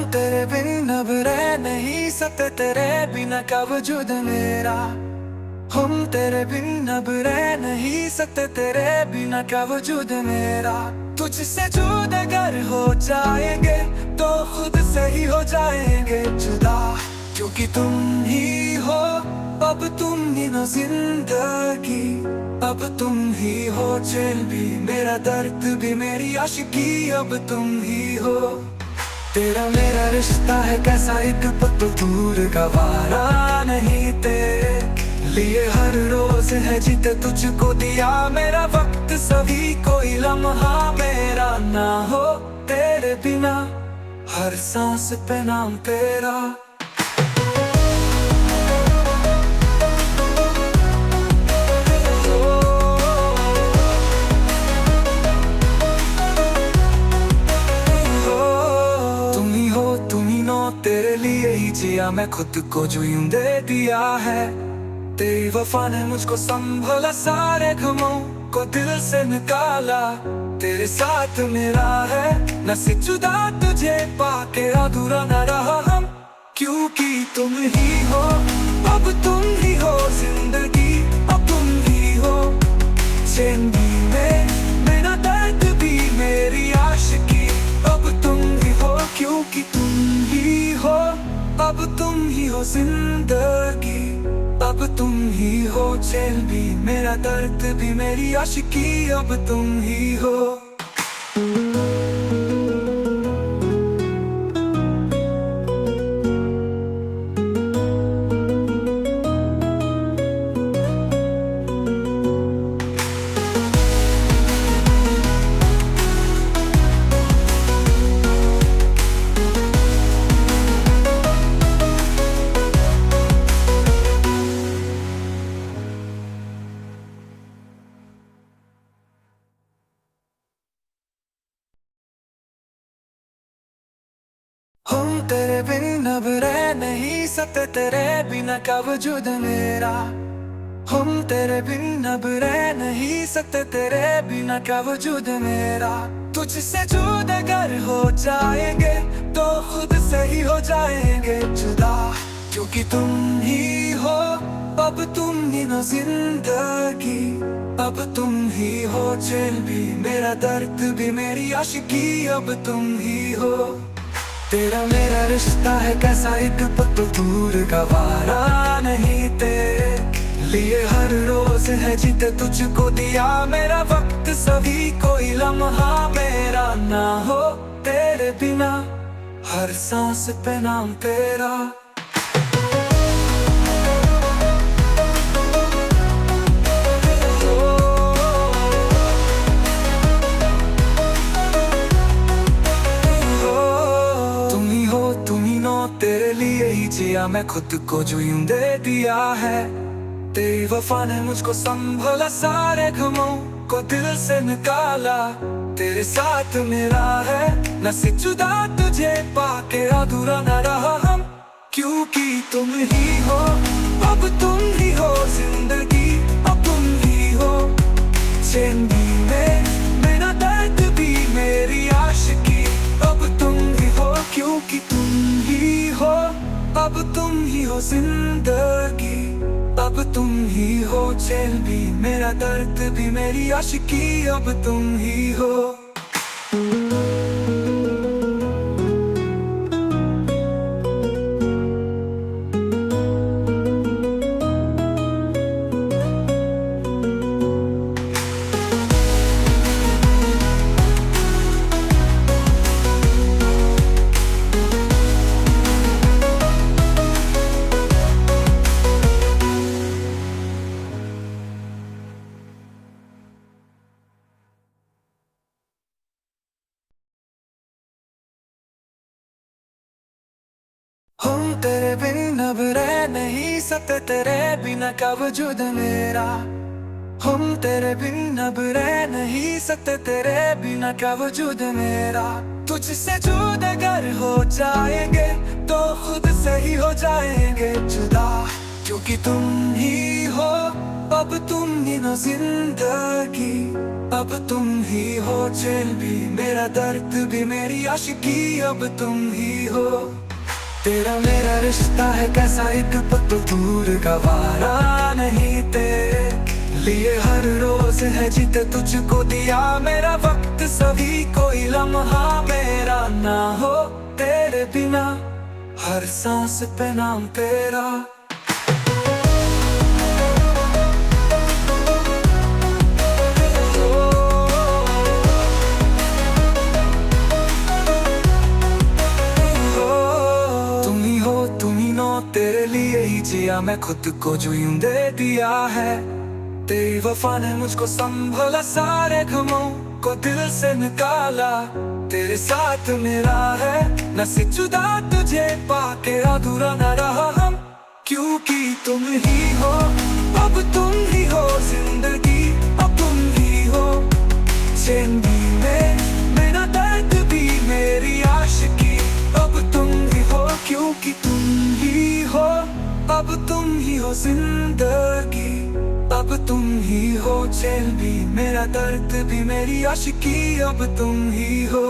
तेरे बिन अब रह नहीं सकते, तेरे बिना क्या वजूद मेरा। हम तेरे बिन अब रह नहीं सकते, तेरे बिना क्या वजूद मेरा। तुझसे जुदा अगर हो जाएंगे तो खुद से ही हो जाएंगे जुदा, क्योंकि तुम ही हो, अब तुम ही ना जिंदगी। अब तुम ही हो चैन भी, मेरा दर्द भी, मेरी आशिकी अब तुम ही हो। तेरा मेरा रिश्ता है कैसा एक पल दूर का वारा नहीं, तेरे लिए हर रोज है जीते तुझको दिया मेरा वक्त। सभी कोई लम्हा मेरा ना हो तेरे बिना, हर सांस पे नाम तेरा। तेरे लिए ही जिया मैं खुद को जो यूं दे दिया है। तेरी वफा ने मुझको संभला, सारे गमों को दिल से निकाला। तेरे साथ मेरा है नसीब जुदा, तुझे पाके अधूरा न रहा हम, क्योंकि तुम ही हो, अब तुम ही हो जिंदगी। अब तुम ही हो चैन भी मेरा दर्द भी, मेरी आशिकी अब तुम ही हो, क्योंकि तुम ही हो, अब तुम ही हो जिंदगी। अब तुम ही हो चैन भी, मेरा दर्द भी, मेरी आशिकी अब तुम ही हो। हम तेरे बिन अब रह नहीं सकते, तेरे बिना क्या वजूद मेरा। हम तेरे बिन अब रह नहीं सकते, तेरे बिना क्या वजूद मेरा। तुझसे जुदा अगर हो जाएंगे तो खुद से ही हो जाएंगे जुदा, क्योंकि तुम ही हो, अब तुम ही ना जिंदगी। अब तुम ही हो चैन भी, मेरा दर्द भी, मेरी आशिकी अब तुम ही हो। तेरा मेरा रिश्ता है कैसा एक पल दूर का वारा नहीं, तेरे लिए हर रोज है जीते तुझको दिया मेरा वक्त। सभी कोई लम्हा मेरा ना हो तेरे बिना, हर सांस पे नाम तेरा। तेरे लिए ही जिया मैं खुद को जो यूं दे दिया है। तेरी वफा ने मुझको संभला, सारे गमों को दिल से निकाला। तेरे साथ मेरा है नसीब जुदा, तुझे पाके अधूरा न रहा हम, क्योंकि तुम ही हो, अब तुम ही हो जिंदगी। अब तुम ही हो चैन भी मेरा दर्द भी, मेरी आशिकी अब तुम ही हो, क्योंकि तुम ही हो, अब तुम ही हो जिंदगी। अब तुम ही हो चैन भी, मेरा दर्द भी, मेरी आशिकी अब तुम ही हो। हम तेरे बिन अब रह नहीं सकते, तेरे बिना क्या वजूद मेरा। हम तेरे बिन अब रह नहीं सकते, तेरे बिना क्या वजूद मेरा। तुझसे जुदा अगर हो जाएंगे तो खुद से ही हो जाएंगे जुदा, क्योंकि तुम ही हो, अब तुम ही ना जिंदगी, अब तुम ही हो चैन भी, मेरा दर्द भी, मेरी आशिकी अब तुम ही हो। तेरा मेरा रिश्ता है कैसा एक पल दूर का वारा नहीं, तेरे लिए हर रोज है जीते तुझको दिया मेरा वक्त, सभी कोई लम्हा मेरा ना हो तेरे बिना, हर सांस पे नाम तेरा। तेरे लिए ही जिया मैं खुद को जो यूं दे दिया है, तेरी वफा ने मुझको संभला, सारे गमों को दिल से निकाला, तेरे साथ मेरा है न से जुदा, तुझे पाके अधूरा न रहा हम, क्योंकि तुम ही हो, अब तुम ही हो जिंदगी, अब तुम ही हो चैन भी मेरा दर्द भी, मेरी आशिकी अब तुम ही हो, क्योंकि तुम ही हो, अब तुम ही हो जिंदगी, अब तुम ही हो चैन भी, मेरा दर्द भी, मेरी आशिकी अब तुम ही हो।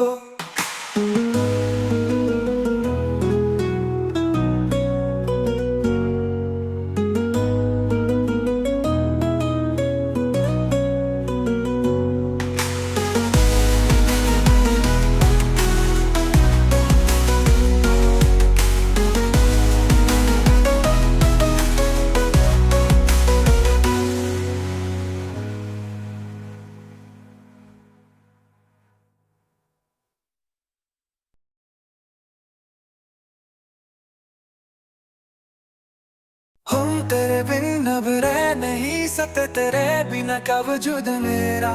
हम तेरे बिन अब रह नहीं सकते, तेरे बिना क्या वजूद मेरा,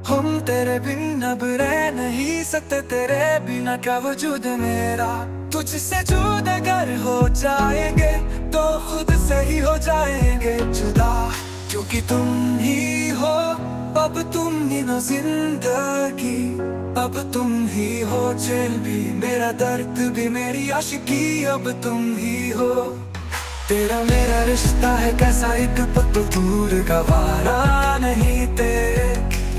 हम तेरे बिन अब रह नहीं सकते, तेरे बिना क्या वजूद मेरा, तुझसे जुदा अगर हो जाएंगे तो खुद से ही हो जाएंगे जुदा, क्योंकि तुम ही हो, अब तुम ही ना जिंदगी, अब तुम ही हो चैन भी, मेरा दर्द भी, मेरी आशिकी अब तुम ही हो। तेरा मेरा रिश्ता है कैसा एक पल दूर का वारा नहीं, तेरे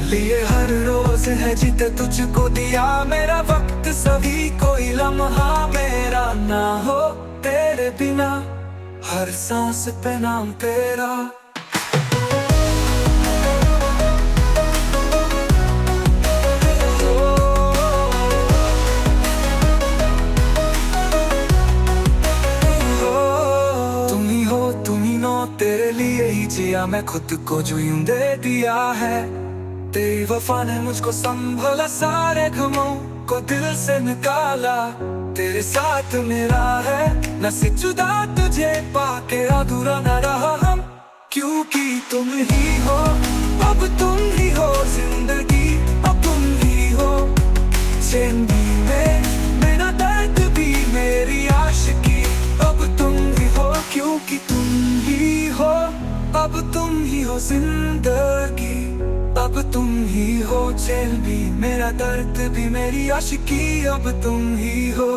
लिए हर रोज है जीते तुझको दिया मेरा वक्त, सभी कोई लम्हा मेरा ना हो तेरे बिना, हर सांस पे नाम तेरा। तेरे लिए ही जिया मैं खुद को जो यूं दे दिया है, तेरी वफा ने मुझको संभला, सारे गमों को दिल से निकाला, तेरे साथ मेरा है न से जुदा, तुझे पाके अधूरा न रहा हम, क्योंकि तुम ही हो, अब तुम ही हो जिंदगी, अब तुम ही हो चैन भी मेरा दर्द भी, मेरी आशिकी अब तुम ही हो, क्योंकि तुम ही हो, अब तुम ही हो जिंदगी, अब तुम ही हो चैन भी, मेरा दर्द भी, मेरी आशिकी अब तुम ही हो।